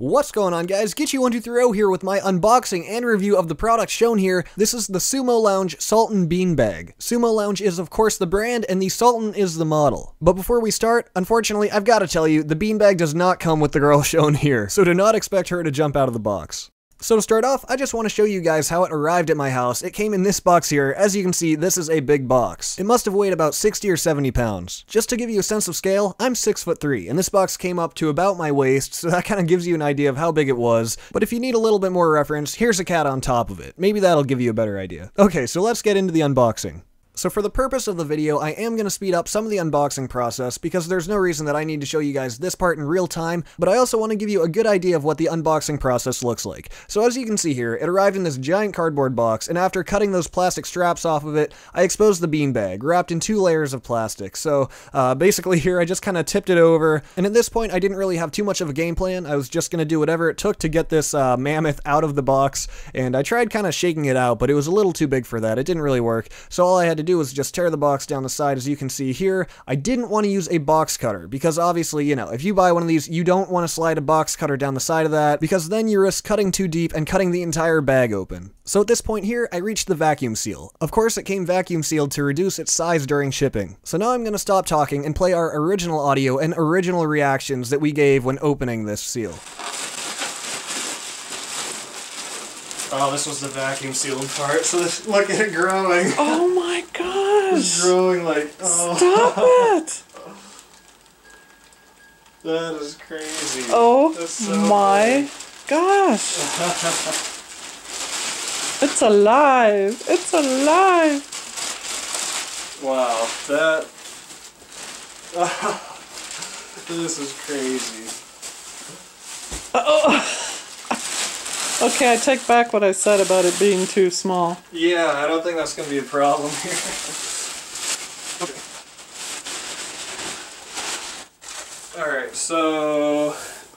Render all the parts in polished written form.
What's going on, guys? Get123 here with my unboxing and review of the product shown here. This is the Sumo Lounge Sultan Beanbag. Sumo Lounge is of course the brand and the Sultan is the model. But before we start, unfortunately I've got to tell you, the beanbag does not come with the girl shown here, so do not expect her to jump out of the box. So to start off, I just want to show you guys how it arrived at my house. It came in this box here. As you can see, this is a big box. It must have weighed about 60 or 70 pounds. Just to give you a sense of scale, I'm 6'3", and this box came up to about my waist, so that kind of gives you an idea of how big it was. But if you need a little bit more reference, here's a cat on top of it. Maybe that'll give you a better idea. Okay, so let's get into the unboxing. So for the purpose of the video, I am going to speed up some of the unboxing process because there's no reason that I need to show you guys this part in real time, but I also want to give you a good idea of what the unboxing process looks like. So as you can see here, it arrived in this giant cardboard box, and after cutting those plastic straps off of it, I exposed the beanbag, wrapped in 2 layers of plastic. So basically here, I just kind of tipped it over, and at this point, I didn't really have too much of a game plan. I was just going to do whatever it took to get this mammoth out of the box, and I tried kind of shaking it out, but it was a little too big for that. It didn't really work, so all I had to do was just tear the box down the side. As you can see here, I didn't want to use a box cutter because obviously, you know, if you buy one of these, you don't want to slide a box cutter down the side of that because then you risk cutting too deep and cutting the entire bag open. So at this point here, I reached the vacuum seal. Of course, it came vacuum sealed to reduce its size during shipping. So now I'm going to stop talking and play our original audio and original reactions that we gave when opening this seal. Oh, this was the vacuum sealing part. So this, look at it growing. Oh my gosh! It's growing like, oh. Stop it! That is crazy. Oh so my gosh! It's alive! It's alive! Wow, that... This is crazy. Oh. Okay, I take back what I said about it being too small. Yeah, I don't think that's going to be a problem here. Alright, so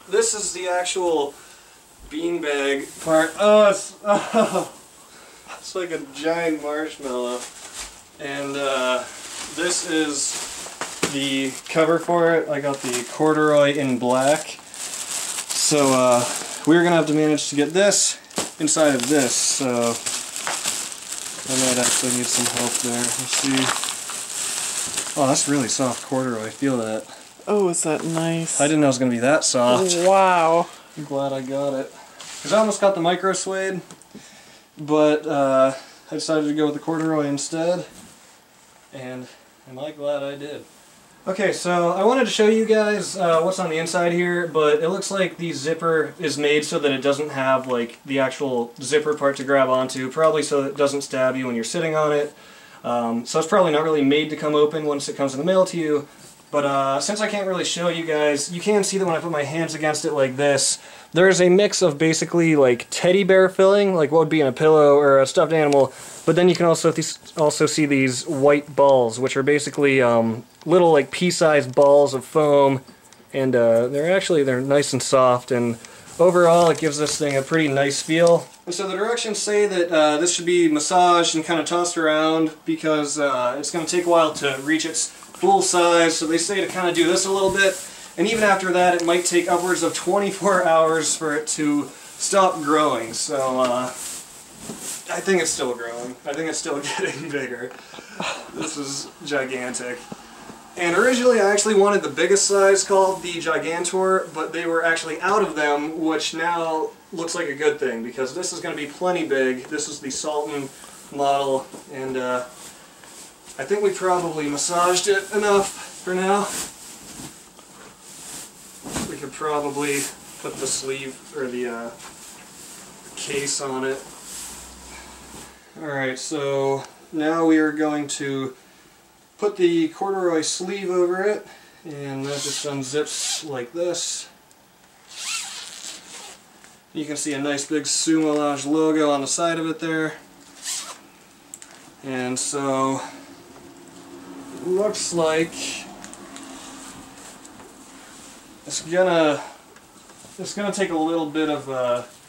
this is the actual beanbag part. Oh, it's like a giant marshmallow. And this is the cover for it. I got the corduroy in black. So we're gonna have to manage to get this inside of this, so I might actually need some help there. Let's see. Oh, that's really soft corduroy. Feel that. Oh, is that nice? I didn't know it was gonna be that soft. Wow. I'm glad I got it. Because I almost got the micro suede, but I decided to go with the corduroy instead, and am I glad I did. Okay, so I wanted to show you guys what's on the inside here, but it looks like the zipper is made so that it doesn't have like the actual zipper part to grab onto, probably so that it doesn't stab you when you're sitting on it. So it's probably not really made to come open once it comes in the mail to you, but since I can't really show you guys, you can see that when I put my hands against it like this, there's a mix of basically like teddy bear filling, like what would be in a pillow or a stuffed animal, but then you can also see these white balls, which are basically little like pea-sized balls of foam, and they're nice and soft, and overall it gives this thing a pretty nice feel. And so the directions say that this should be massaged and kind of tossed around because it's going to take a while to reach its full size, so they say to kind of do this a little bit, and even after that it might take upwards of 24 hours for it to stop growing, so I think it's still growing. I think it's still getting bigger. This is gigantic. And originally I actually wanted the biggest size called the Gigantor, but they were actually out of them, which now looks like a good thing because this is going to be plenty big. This is the Sultan model, and I think we probably massaged it enough for now. We could probably put the sleeve or the case on it. Alright, so now we are going to put the corduroy sleeve over it, and that just unzips like this. You can see a nice big Sumo Lounge logo on the side of it there. And so it looks like it's gonna take a little bit of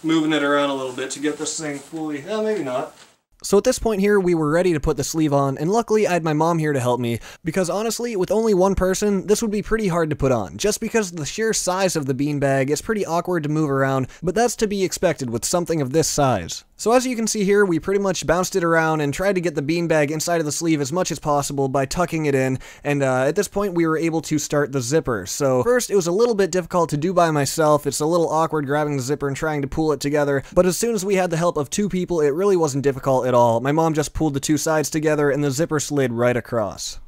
moving it around a little bit to get this thing fully, maybe not. So at this point here, we were ready to put the sleeve on, and luckily I had my mom here to help me, because honestly, with only one person, this would be pretty hard to put on, just because of the sheer size of the beanbag. It's pretty awkward to move around, but that's to be expected with something of this size. So as you can see here, we pretty much bounced it around and tried to get the beanbag inside of the sleeve as much as possible by tucking it in, and at this point we were able to start the zipper. So first, it was a little bit difficult to do by myself. It's a little awkward grabbing the zipper and trying to pull it together, but as soon as we had the help of two people, it really wasn't difficult at all. My mom just pulled the two sides together and the zipper slid right across.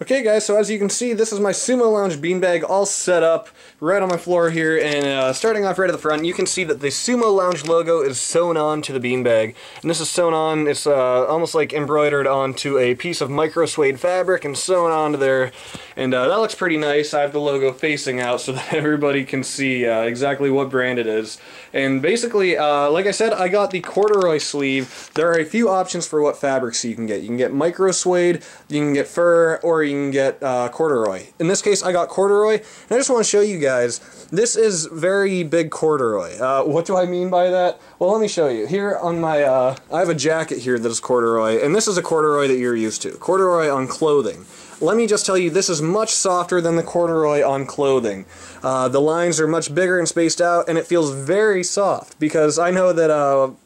Okay guys, so as you can see, this is my Sumo Lounge beanbag all set up right on my floor here, and starting off right at the front, you can see that the Sumo Lounge logo is sewn on to the beanbag, and this is sewn on, it's almost like embroidered onto a piece of micro suede fabric and sewn onto there, and that looks pretty nice. I have the logo facing out so that everybody can see exactly what brand it is. And basically, like I said, I got the corduroy sleeve. There are a few options for what fabrics you can get. You can get micro suede, you can get fur, or you can get corduroy. In this case, I got corduroy, and I just want to show you guys, this is very big corduroy. What do I mean by that? Well, let me show you. Here on my, I have a jacket here that is corduroy, and this is a corduroy that you're used to. Corduroy on clothing. Let me just tell you, this is much softer than the corduroy on clothing. The lines are much bigger and spaced out, and it feels very soft, because I know that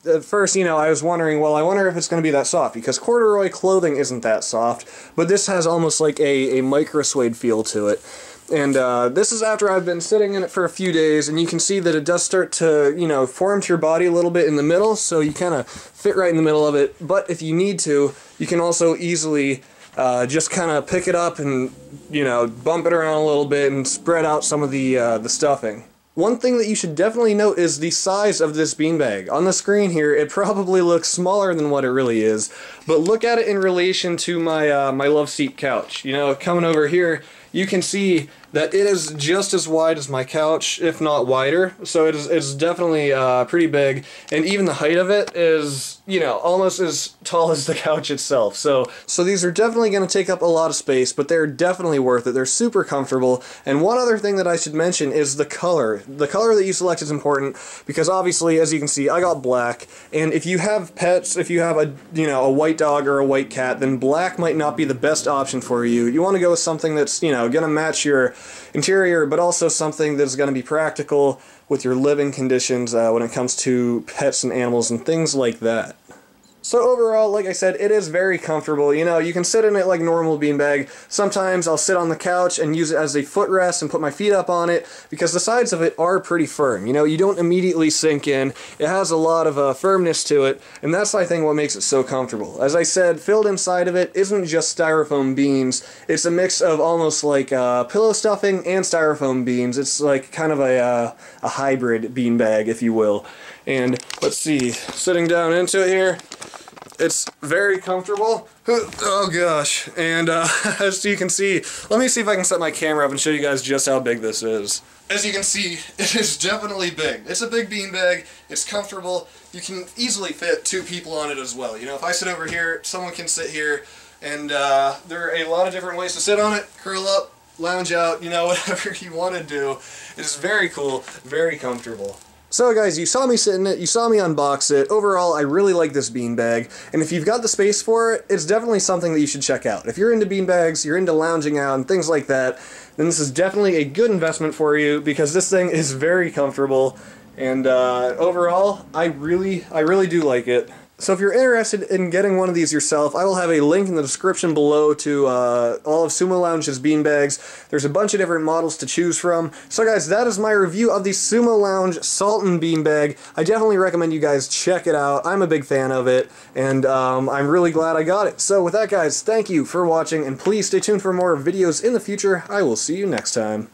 at first, you know, I was wondering, well, I wonder if it's going to be that soft, because corduroy clothing isn't that soft, but this has almost like a micro suede feel to it. And this is after I've been sitting in it for a few days, and you can see that it does start to, you know, form to your body a little bit in the middle, so you kind of fit right in the middle of it. But if you need to, you can also easily just kind of pick it up and, you know, bump it around a little bit and spread out some of the stuffing. One thing that you should definitely note is the size of this beanbag. On the screen here, it probably looks smaller than what it really is, but look at it in relation to my my love seat couch. You know, coming over here, you can see that it is just as wide as my couch, if not wider. So it's definitely pretty big, and even the height of it is, you know, almost as tall as the couch itself. So these are definitely going to take up a lot of space, but they're definitely worth it. They're super comfortable. And one other thing that I should mention is the color. The color that you select is important, because obviously, as you can see, I got black. And if you have pets, if you have a white dog or a white cat, then black might not be the best option for you. You want to go with something that's, you know, going to match your interior, but also something that's going to be practical with your living conditions when it comes to pets and animals and things like that. So overall, like I said, it is very comfortable. You know, you can sit in it like normal beanbag. Sometimes I'll sit on the couch and use it as a footrest and put my feet up on it, because the sides of it are pretty firm. You know, you don't immediately sink in. It has a lot of firmness to it, and that's, I think, what makes it so comfortable. As I said, filled inside of it isn't just styrofoam beans. It's a mix of almost like pillow stuffing and styrofoam beans. It's like kind of a hybrid beanbag, if you will. And let's see, sitting down into it here, it's very comfortable. Oh gosh. And as you can see, let me see if I can set my camera up and show you guys just how big this is. As you can see, it is definitely big. It's a big beanbag, it's comfortable, you can easily fit two people on it as well. You know, if I sit over here, someone can sit here, and there are a lot of different ways to sit on it, curl up, lounge out, you know, whatever you want to do. It is very cool, very comfortable. So guys, you saw me sit in it, you saw me unbox it. Overall, I really like this beanbag, and if you've got the space for it, it's definitely something that you should check out. If you're into beanbags, you're into lounging out and things like that, then this is definitely a good investment for you, because this thing is very comfortable, and overall, I really do like it. So if you're interested in getting one of these yourself, I will have a link in the description below to all of Sumo Lounge's beanbags. There's a bunch of different models to choose from. So guys, that is my review of the Sumo Lounge Sultan beanbag. I definitely recommend you guys check it out. I'm a big fan of it, and I'm really glad I got it. So with that guys, thank you for watching, and please stay tuned for more videos in the future. I will see you next time.